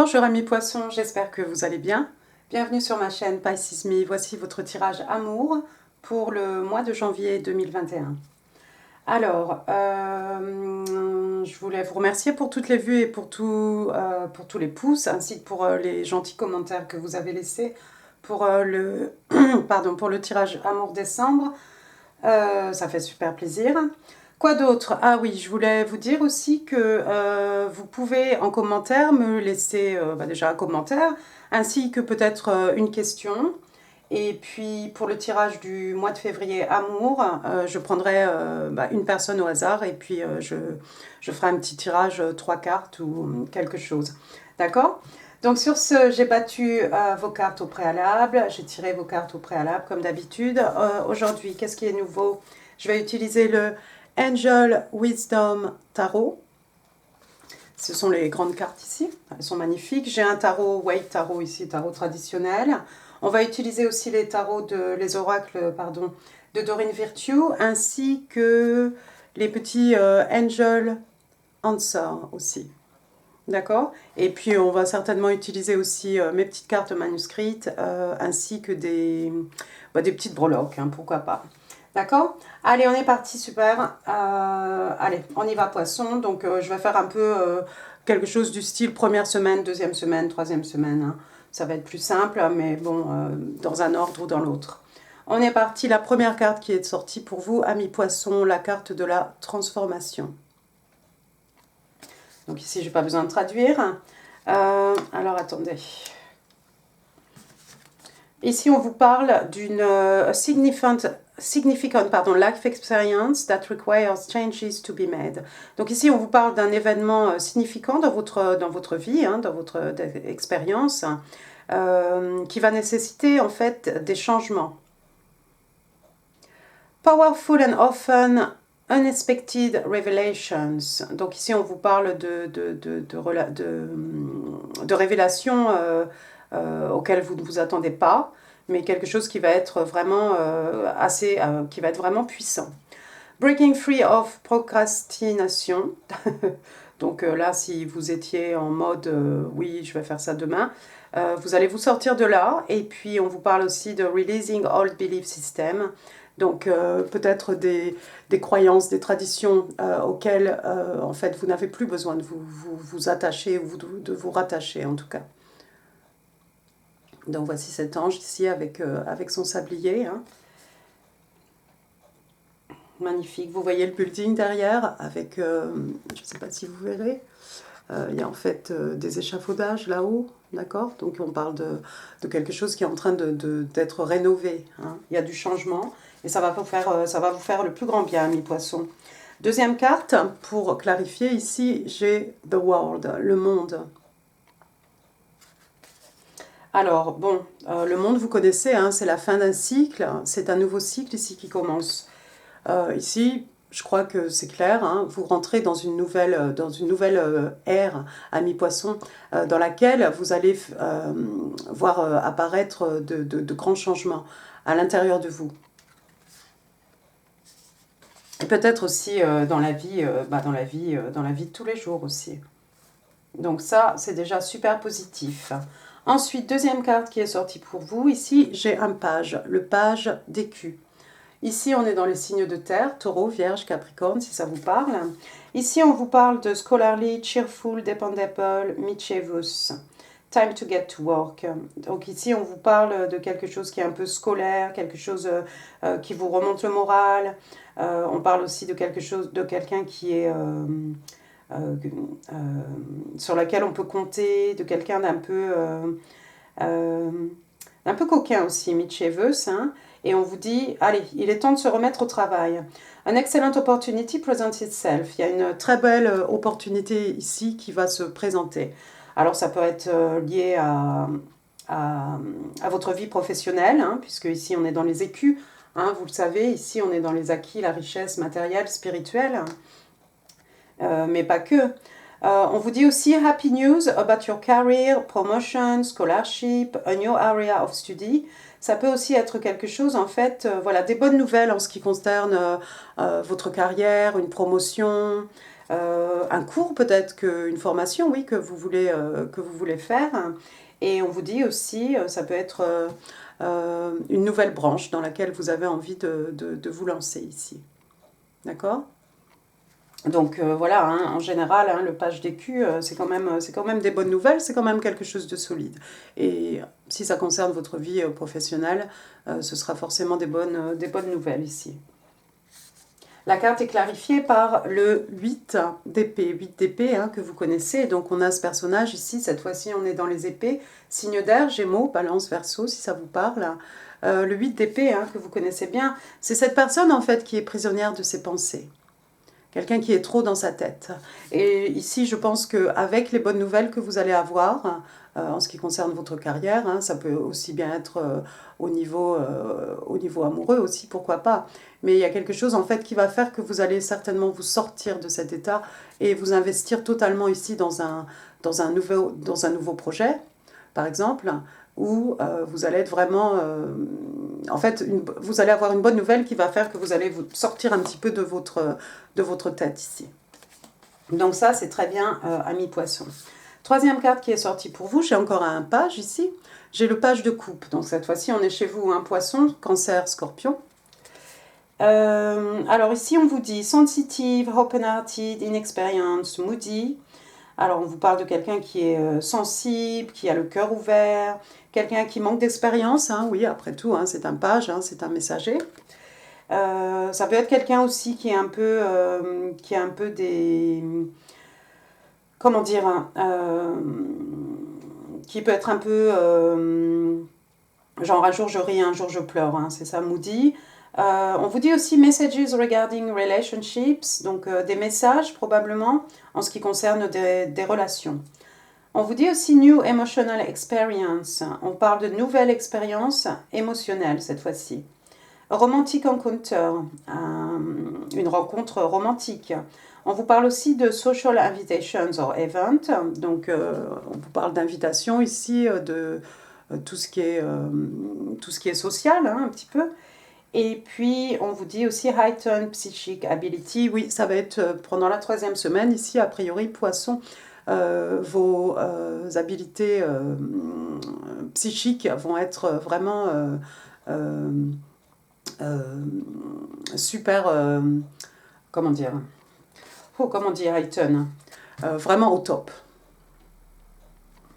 Bonjour amis poissons, j'espère que vous allez bien. Bienvenue sur ma chaîne Pisces Me. Voici votre tirage amour pour le mois de janvier 2021. Alors, je voulais vous remercier pour toutes les vues et pour tous les pouces, ainsi que pour les gentils commentaires que vous avez laissés pour, pour le tirage amour décembre. Ça fait super plaisir. Quoi d'autre? Ah oui, je voulais vous dire aussi que vous pouvez en commentaire me laisser déjà un commentaire, ainsi que peut-être une question. Et puis pour le tirage du mois de février amour, je prendrai une personne au hasard et puis je ferai un petit tirage, 3 cartes ou quelque chose. D'accord? Donc sur ce, j'ai battu vos cartes au préalable, j'ai tiré vos cartes au préalable comme d'habitude. Aujourd'hui, qu'est-ce qui est nouveau? Je vais utiliser le Angel Wisdom Tarot. Ce sont les grandes cartes ici, elles sont magnifiques. J'ai un tarot, White Tarot ici, tarot traditionnel. On va utiliser aussi les tarots, les oracles, pardon, de Doreen Virtue, ainsi que les petits Angel Answer aussi. D'accord? Et puis on va certainement utiliser aussi mes petites cartes manuscrites, ainsi que des petites breloques, hein, pourquoi pas. D'accord? Allez, on est parti, super. Allez, on y va, poisson. Donc, je vais faire un peu quelque chose du style première semaine, deuxième semaine, troisième semaine. Hein. Ça va être plus simple, mais bon, dans un ordre ou dans l'autre. On est parti. La première carte qui est sortie pour vous, amis poissons, la carte de la transformation. Donc ici, je n'ai pas besoin de traduire. Alors, attendez. Ici, on vous parle d'une significant life experience that requires changes to be made. Donc ici, on vous parle d'un événement significant dans votre vie, hein, dans votre expérience, qui va nécessiter en fait des changements. Powerful and often unexpected revelations. Donc ici, on vous parle de révélations auxquelles vous ne vous attendez pas, mais quelque chose qui va être vraiment qui va être vraiment puissant. Breaking free of procrastination. Donc là, si vous étiez en mode oui, je vais faire ça demain, vous allez vous sortir de là. Et puis, on vous parle aussi de releasing old belief system. Donc peut-être des croyances, des traditions auxquelles en fait vous n'avez plus besoin de vous attacher ou de vous rattacher en tout cas. Donc voici cet ange ici avec son sablier. Hein. Magnifique. Vous voyez le building derrière avec, je ne sais pas si vous verrez, il y a en fait des échafaudages là-haut. D'accord? Donc on parle de quelque chose qui est en train d'être rénové. Hein. Il y a du changement et ça va vous faire le plus grand bien, amis poissons. Deuxième carte, pour clarifier, ici j'ai The World, le monde. Alors, bon, le monde, vous connaissez, hein, c'est la fin d'un cycle, c'est un nouveau cycle ici qui commence. Ici, je crois que c'est clair, hein, vous rentrez dans une nouvelle ère, amis poissons, dans laquelle vous allez voir apparaître de grands changements à l'intérieur de vous. Et peut-être aussi dans la vie de tous les jours aussi. Donc ça, c'est déjà super positif. Ensuite, deuxième carte qui est sortie pour vous. Ici, j'ai un page, le page d'écu. Ici, on est dans les signes de terre, taureau, vierge, capricorne, si ça vous parle. Ici, on vous parle de scholarly, cheerful, dependable, mischievous. Time to get to work. Donc ici, on vous parle de quelque chose qui est un peu scolaire, quelque chose qui vous remonte le moral. On parle aussi de quelqu'un qui est sur laquelle on peut compter, de quelqu'un d'un peu coquin aussi, mischievous, hein. Et on vous dit, allez, il est temps de se remettre au travail. An excellent opportunity presents itself. Il y a une très belle opportunité ici qui va se présenter. Alors ça peut être lié à votre vie professionnelle, hein, puisque ici on est dans les écus, hein, vous le savez, ici on est dans les acquis, la richesse matérielle, spirituelle, mais pas que. On vous dit aussi happy news about your career, promotion, scholarship, a new area of study. Ça peut aussi être quelque chose, en fait, voilà, des bonnes nouvelles en ce qui concerne votre carrière, une promotion, un cours peut-être, une formation, oui, que vous voulez faire. Et on vous dit aussi, ça peut être une nouvelle branche dans laquelle vous avez envie de vous lancer ici. D'accord? Donc voilà, hein, en général, hein, le page d'écu, c'est quand même des bonnes nouvelles, c'est quand même quelque chose de solide. Et si ça concerne votre vie professionnelle, ce sera forcément des bonnes nouvelles ici. La carte est clarifiée par le 8 d'épée, 8 d'épée hein, que vous connaissez. Donc on a ce personnage ici, cette fois-ci on est dans les épées, signe d'air, Gémeaux, Balance, Verseau, si ça vous parle. Le 8 d'épée hein, que vous connaissez bien, c'est cette personne en fait qui est prisonnière de ses pensées. Quelqu'un qui est trop dans sa tête. Et ici, je pense qu'avec les bonnes nouvelles que vous allez avoir, en ce qui concerne votre carrière, hein, ça peut aussi bien être au niveau amoureux aussi, pourquoi pas. Mais il y a quelque chose en fait qui va faire que vous allez certainement vous sortir de cet état et vous investir totalement ici dans un nouveau projet, par exemple, où vous allez être vraiment... en fait, vous allez avoir une bonne nouvelle qui va faire que vous allez vous sortir un petit peu de votre tête ici. Donc ça, c'est très bien, ami poisson. Troisième carte qui est sortie pour vous, j'ai encore un page ici. J'ai le page de coupe. Donc cette fois-ci, on est chez vous, un poisson, cancer, scorpion. Alors ici, on vous dit sensitive, open-hearted, inexperienced, moody. Alors, on vous parle de quelqu'un qui est sensible, qui a le cœur ouvert, quelqu'un qui manque d'expérience, hein, oui, après tout, hein, c'est un page, hein, c'est un messager. Ça peut être quelqu'un aussi qui a un peu des... Comment dire hein, qui peut être un peu... genre, un jour je ris, un jour je pleure, hein, c'est ça, moody. On vous dit aussi messages regarding relationships, donc des messages probablement en ce qui concerne des relations. On vous dit aussi new emotional experience, on parle de nouvelle expérience émotionnelle cette fois-ci. Romantic encounter, une rencontre romantique. On vous parle aussi de social invitations or event, donc on vous parle d'invitation ici, de tout ce qui est social, hein, un petit peu. Et puis, on vous dit aussi heightened psychic ability. Oui, ça va être pendant la 3e semaine, ici, a priori, poisson, vos habilités psychiques vont être vraiment super, comment dire, heightened, vraiment au top.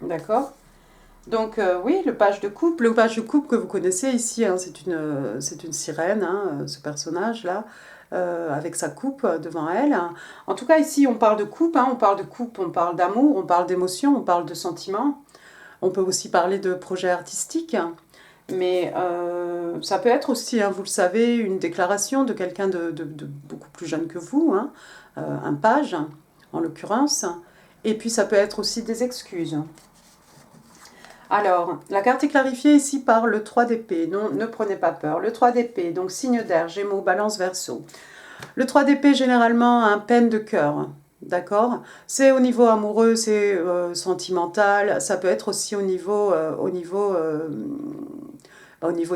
D'accord ? Donc oui, le page de coupe que vous connaissez ici, hein, c'est une sirène, hein, ce personnage-là, avec sa coupe devant elle. En tout cas, ici, on parle de coupe, hein, on parle d'amour, on parle d'émotion, on parle de sentiments. On peut aussi parler de projets artistiques, mais ça peut être aussi, hein, vous le savez, une déclaration de quelqu'un de beaucoup plus jeune que vous, hein, un page, en l'occurrence. Et puis, ça peut être aussi des excuses. Alors, la carte est clarifiée ici par le 3 d'épée. Non, ne prenez pas peur. Le 3 d'épée, donc signe d'air, Gémeaux, Balance, Verseau. Le 3 d'épée, généralement, un peine de cœur. D'accord ? C'est au niveau amoureux, c'est sentimental. Ça peut être aussi au niveau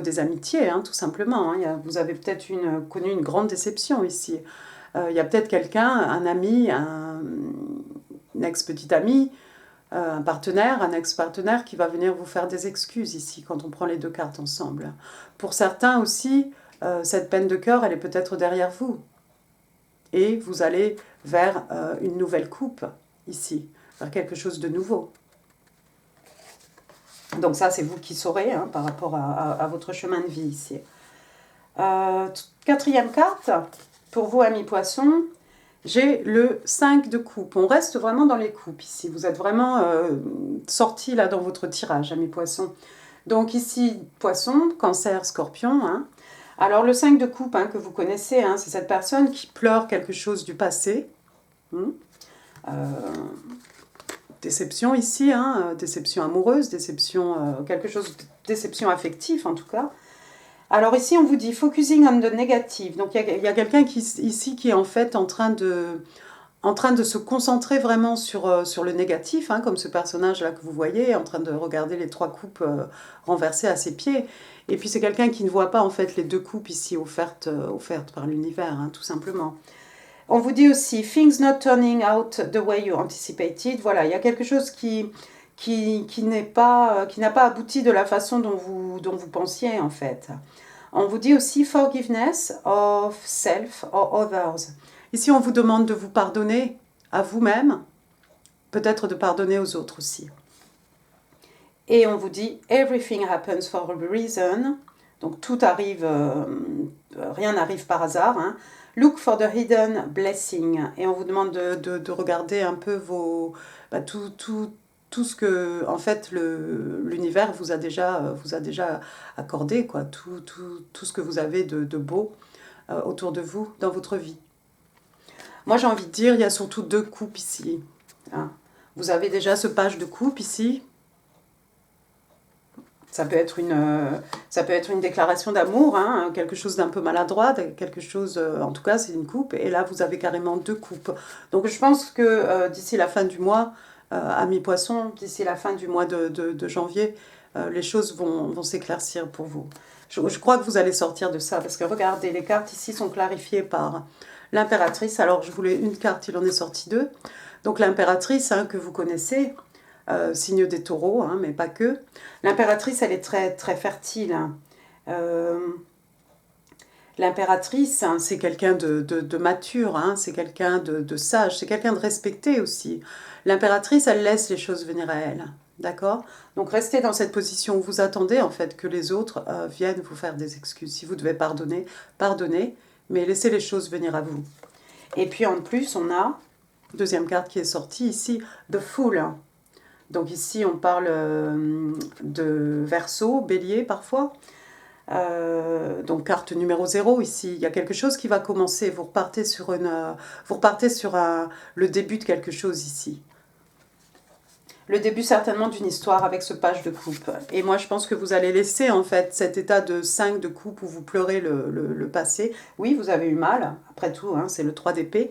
des amitiés, hein, tout simplement. Hein. Vous avez peut-être connu une grande déception ici. Il y a peut-être quelqu'un, un ami, un ex-petit ami, un ex-partenaire qui va venir vous faire des excuses ici quand on prend les deux cartes ensemble. Pour certains aussi, cette peine de cœur, elle est peut-être derrière vous. Et vous allez vers une nouvelle coupe ici, vers quelque chose de nouveau. Donc ça, c'est vous qui saurez hein, par rapport à votre chemin de vie ici. 4e carte, pour vous, amis poissons, j'ai le 5 de coupe. On reste vraiment dans les coupes ici. Vous êtes vraiment sortis là dans votre tirage, amis poissons. Donc ici, poisson, cancer, scorpion. Hein. Alors le 5 de coupe hein, que vous connaissez, hein, c'est cette personne qui pleure quelque chose du passé. Déception ici, hein, déception amoureuse, déception, déception affective en tout cas. Alors ici, on vous dit « focusing on the negative ». Donc, il y a quelqu'un ici qui est en fait en train de se concentrer vraiment sur le négatif, hein, comme ce personnage-là que vous voyez, en train de regarder les 3 coupes renversées à ses pieds. Et puis, c'est quelqu'un qui ne voit pas en fait les 2 coupes ici offertes par l'univers, hein, tout simplement. On vous dit aussi, things not turning out the way you anticipated. Voilà, il y a quelque chose qui n'a pas abouti de la façon dont vous pensiez en fait. On vous dit aussi forgiveness of self or others. Ici, on vous demande de vous pardonner à vous-même, peut-être de pardonner aux autres aussi. Et on vous dit everything happens for a reason. Donc tout arrive, rien n'arrive par hasard. Hein. Look for the hidden blessing. Et on vous demande de regarder un peu tout ce que en fait l'univers vous a déjà accordé, quoi. Tout ce que vous avez de beau autour de vous dans votre vie. Moi j'ai envie de dire, il y a surtout 2 coupes ici. Hein. Vous avez déjà ce page de coupe ici. Ça peut être une déclaration d'amour, hein, quelque chose d'un peu maladroit, quelque chose, en tout cas c'est une coupe, et là vous avez carrément 2 coupes. Donc je pense que d'ici la fin du mois, amis poissons, d'ici la fin du mois de janvier, les choses vont s'éclaircir pour vous. Je crois que vous allez sortir de ça, parce que regardez, les cartes ici sont clarifiées par l'impératrice. Alors je voulais une carte, il en est sorti 2. Donc l'impératrice, hein, que vous connaissez, signe des taureaux, hein, mais pas que. L'impératrice, elle est très, très fertile. Hein. L'impératrice, hein, c'est quelqu'un de mature, hein, c'est quelqu'un de sage, c'est quelqu'un de respecté aussi. L'impératrice, elle laisse les choses venir à elle, d'accord? Donc restez dans cette position où vous attendez en fait que les autres viennent vous faire des excuses. Si vous devez pardonner, pardonnez, mais laissez les choses venir à vous. Et puis en plus, on a, deuxième carte qui est sortie ici, The Fool. Donc ici, on parle de Verseau, Bélier parfois. Donc carte numéro 0 ici. Il y a quelque chose qui va commencer. Vous repartez sur le début de quelque chose ici. Le début certainement d'une histoire avec ce page de coupe. Et moi, je pense que vous allez laisser en fait cet état de 5 de coupe où vous pleurez le passé. Oui, vous avez eu mal. Après tout, hein, c'est le 3 d'épée.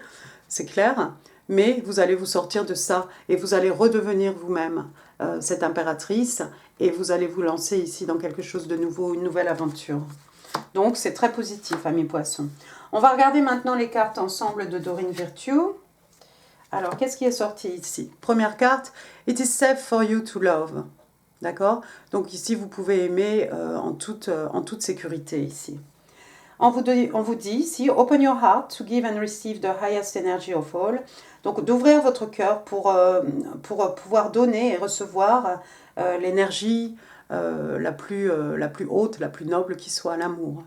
C'est clair. Mais vous allez vous sortir de ça et vous allez redevenir vous-même cette impératrice et vous allez vous lancer ici dans quelque chose de nouveau, une nouvelle aventure. Donc c'est très positif, amis poissons. On va regarder maintenant les cartes ensemble de Dorine Virtue. Alors, qu'est-ce qui est sorti ici? Première carte, It is safe for you to love. D'accord? Donc ici, vous pouvez aimer en toute sécurité ici. On vous dit ici, open your heart to give and receive the highest energy of all. Donc d'ouvrir votre cœur pour pouvoir donner et recevoir l'énergie la plus haute, la plus noble qui soit, l'amour.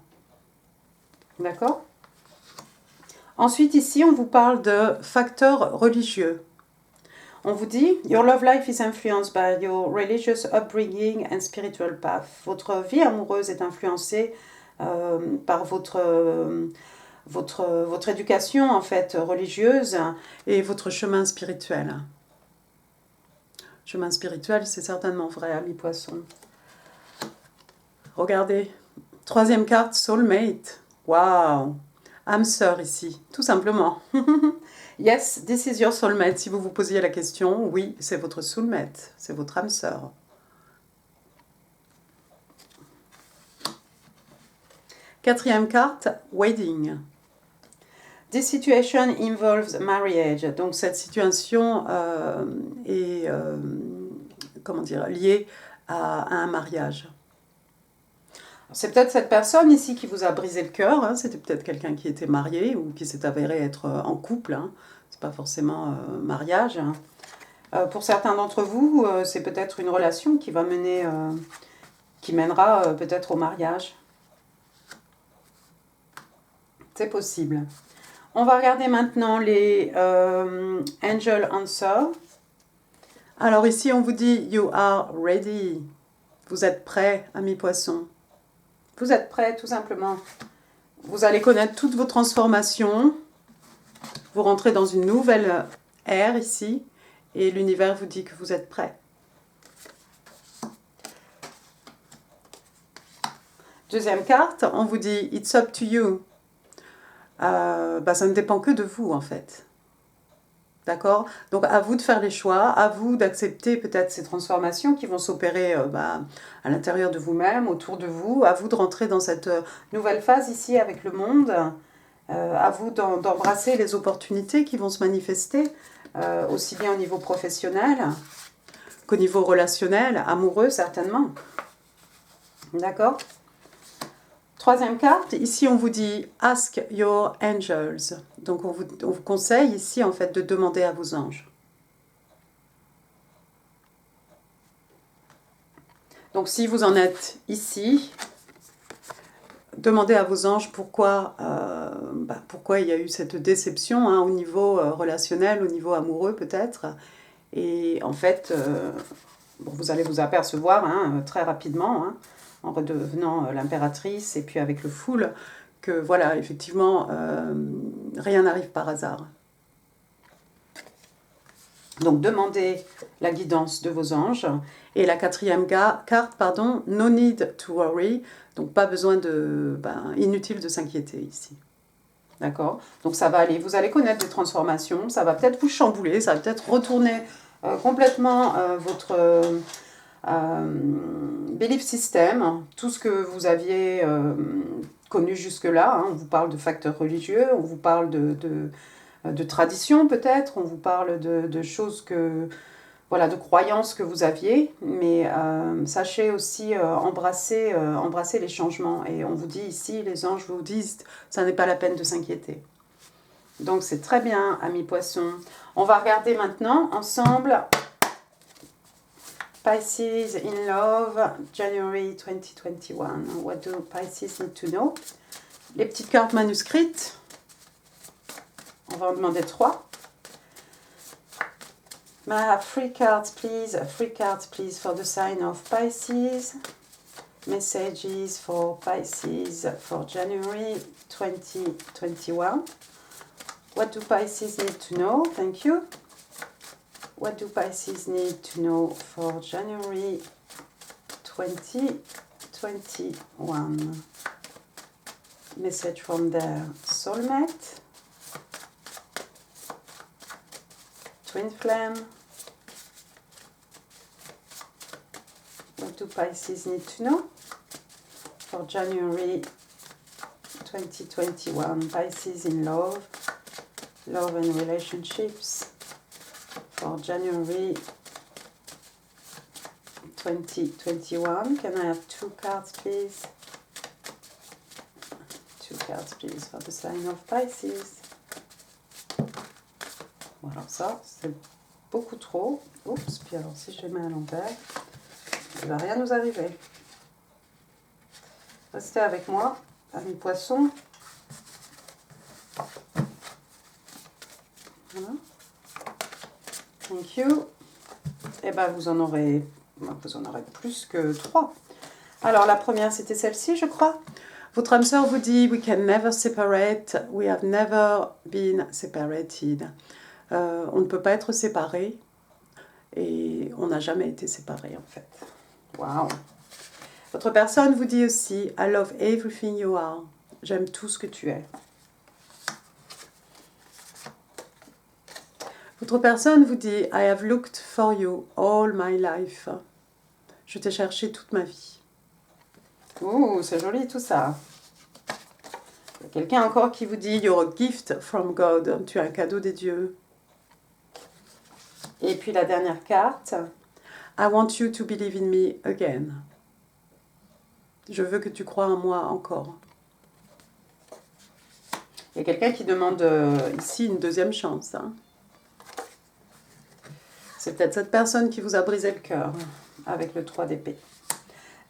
D'accord? Ensuite ici, on vous parle de facteurs religieux. On vous dit, your love life is influenced by your religious upbringing and spiritual path. Votre vie amoureuse est influencée par votre éducation en fait religieuse et votre chemin spirituel. Chemin spirituel, c'est certainement vrai, amis poissons. Regardez, troisième carte, soulmate. Waouh, âme sœur ici, tout simplement. Yes, this is your soulmate. Si vous vous posiez la question, oui, c'est votre soulmate, c'est votre âme sœur. Quatrième carte, wedding. This situation involves marriage. Donc cette situation est liée à un mariage. C'est peut-être cette personne ici qui vous a brisé le cœur. Hein. C'était peut-être quelqu'un qui était marié ou qui s'est avéré être en couple. Hein. C'est pas forcément mariage. Hein. Pour certains d'entre vous, c'est peut-être une relation qui va mener, qui mènera peut-être au mariage. C'est possible. On va regarder maintenant les Angel Answer. Alors ici, on vous dit « You are ready ». Vous êtes prêts, amis poissons. Vous êtes prêts, tout simplement. Vous allez connaître toutes vos transformations. Vous rentrez dans une nouvelle ère ici. Et l'univers vous dit que vous êtes prêts. Deuxième carte, on vous dit « It's up to you ». Ça ne dépend que de vous en fait. D'accord? Donc à vous de faire les choix, à vous d'accepter peut-être ces transformations qui vont s'opérer à l'intérieur de vous-même, autour de vous, à vous de rentrer dans cette nouvelle phase ici avec le monde À vous d'embrasser les opportunités qui vont se manifester, aussi bien au niveau professionnel qu'au niveau relationnel, amoureux certainement. D'accord? Troisième carte, ici on vous dit « Ask your angels ». Donc on vous conseille ici en fait de demander à vos anges. Donc si vous en êtes ici, demandez à vos anges pourquoi il y a eu cette déception hein, au niveau relationnel, au niveau amoureux peut-être. Et en fait, vous allez vous apercevoir hein, très rapidement, hein, en redevenant l'impératrice et puis avec le Fool, que voilà, effectivement, rien n'arrive par hasard. Donc demandez la guidance de vos anges. Et la quatrième carte, pardon, no need to worry. Donc pas besoin inutile de s'inquiéter ici. D'accord? Donc ça va aller, vous allez connaître des transformations, ça va peut-être vous chambouler, ça va peut-être retourner complètement votre belief system, tout ce que vous aviez connu jusque-là. Hein. On vous parle de facteurs religieux, on vous parle de traditions peut-être, on vous parle de choses que... Voilà, de croyances que vous aviez, mais sachez aussi embrasser les changements. Et on vous dit ici, les anges vous disent, ça n'est pas la peine de s'inquiéter. Donc c'est très bien, amis poissons. On va regarder maintenant ensemble Pisces in Love, January 2021. What do Pisces need to know? Les petites cartes manuscrites. On va en demander 3. May I have 3 cards, please? 3 cards, please, for the sign of Pisces. Messages for Pisces for January 2021. What do Pisces need to know? Thank you. What do Pisces need to know for January 2021? Message from their soulmate. Twin flame. What do Pisces need to know for January 2021? Pisces in love, love and relationships for January 2021. Can I have 2 cards, please? 2 cards, please, for the sign of Pisces. Voilà, ça, c'est beaucoup trop. Oups, puis alors si je les mets à l'envers, il ne va rien nous arriver. Restez avec moi, amis poissons. Voilà. Thank you. Et bien, vous en aurez plus que 3. Alors, la première, c'était celle-ci, je crois. Votre âme sœur vous dit « We can never separate, we have never been separated ». On ne peut pas être séparés et on n'a jamais été séparés en fait. Waouh! Votre personne vous dit aussi I love everything you are. J'aime tout ce que tu es. Votre personne vous dit I have looked for you all my life. Je t'ai cherché toute ma vie. Ouh, c'est joli tout ça. Il y a quelqu'un encore qui vous dit You're a gift from God. Tu es un cadeau des dieux. Et puis la dernière carte, I want you to believe in me again. Je veux que tu crois en moi encore. Il y a quelqu'un qui demande ici une deuxième chance. Hein. C'est peut-être cette personne qui vous a brisé le cœur avec le 3 d'épée.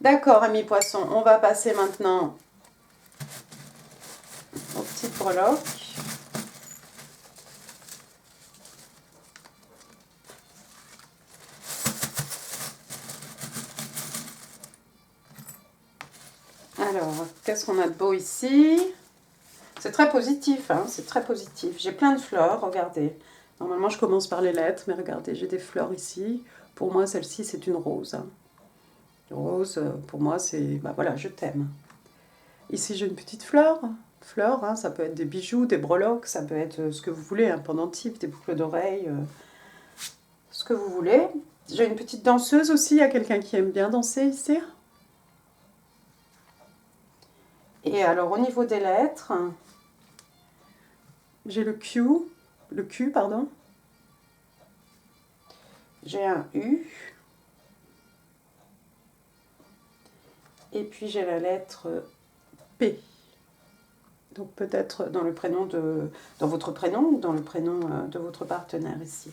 D'accord, amis poissons, on va passer maintenant aux petites breloques. Alors, qu'est-ce qu'on a de beau ici? C'est très positif, hein, c'est très positif. J'ai plein de fleurs, regardez. Normalement, je commence par les lettres, mais regardez, j'ai des fleurs ici. Pour moi, celle-ci, c'est une rose. Hein. Une rose, pour moi, c'est... voilà, je t'aime. Ici, j'ai une petite fleur. Fleur, hein, ça peut être des bijoux, des breloques, ça peut être ce que vous voulez, un pendentif, des boucles d'oreilles, ce que vous voulez. J'ai une petite danseuse aussi, il y a quelqu'un qui aime bien danser ici. Et alors, au niveau des lettres, j'ai le Q, pardon. J'ai un U. Et puis j'ai la lettre P. Donc peut-être dans votre prénom ou dans le prénom de votre partenaire ici.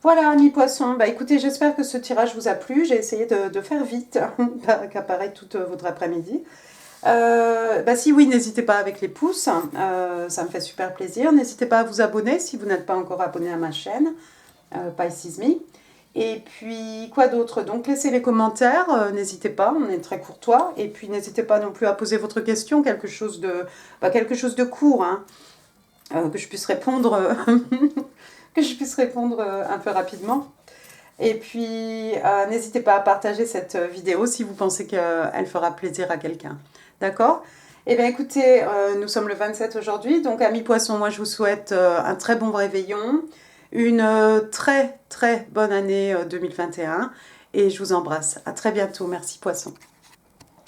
Voilà, amis poissons. Bah écoutez, j'espère que ce tirage vous a plu. J'ai essayé de faire vite, qu'apparaît toute votre après-midi. Bah si oui, n'hésitez pas avec les pouces, ça me fait super plaisir. N'hésitez pas à vous abonner si vous n'êtes pas encore abonné à ma chaîne, Pisces Me. Et puis, quoi d'autre? Donc, laissez les commentaires, n'hésitez pas, on est très courtois. Et puis, n'hésitez pas non plus à poser votre question, quelque chose de court, hein, que je puisse répondre, un peu rapidement. Et puis, n'hésitez pas à partager cette vidéo si vous pensez qu'elle fera plaisir à quelqu'un. D'accord? Eh bien, écoutez, nous sommes le 27 aujourd'hui, donc amis poissons, moi je vous souhaite un très bon réveillon, une très très bonne année 2021 et je vous embrasse. À très bientôt. Merci poissons.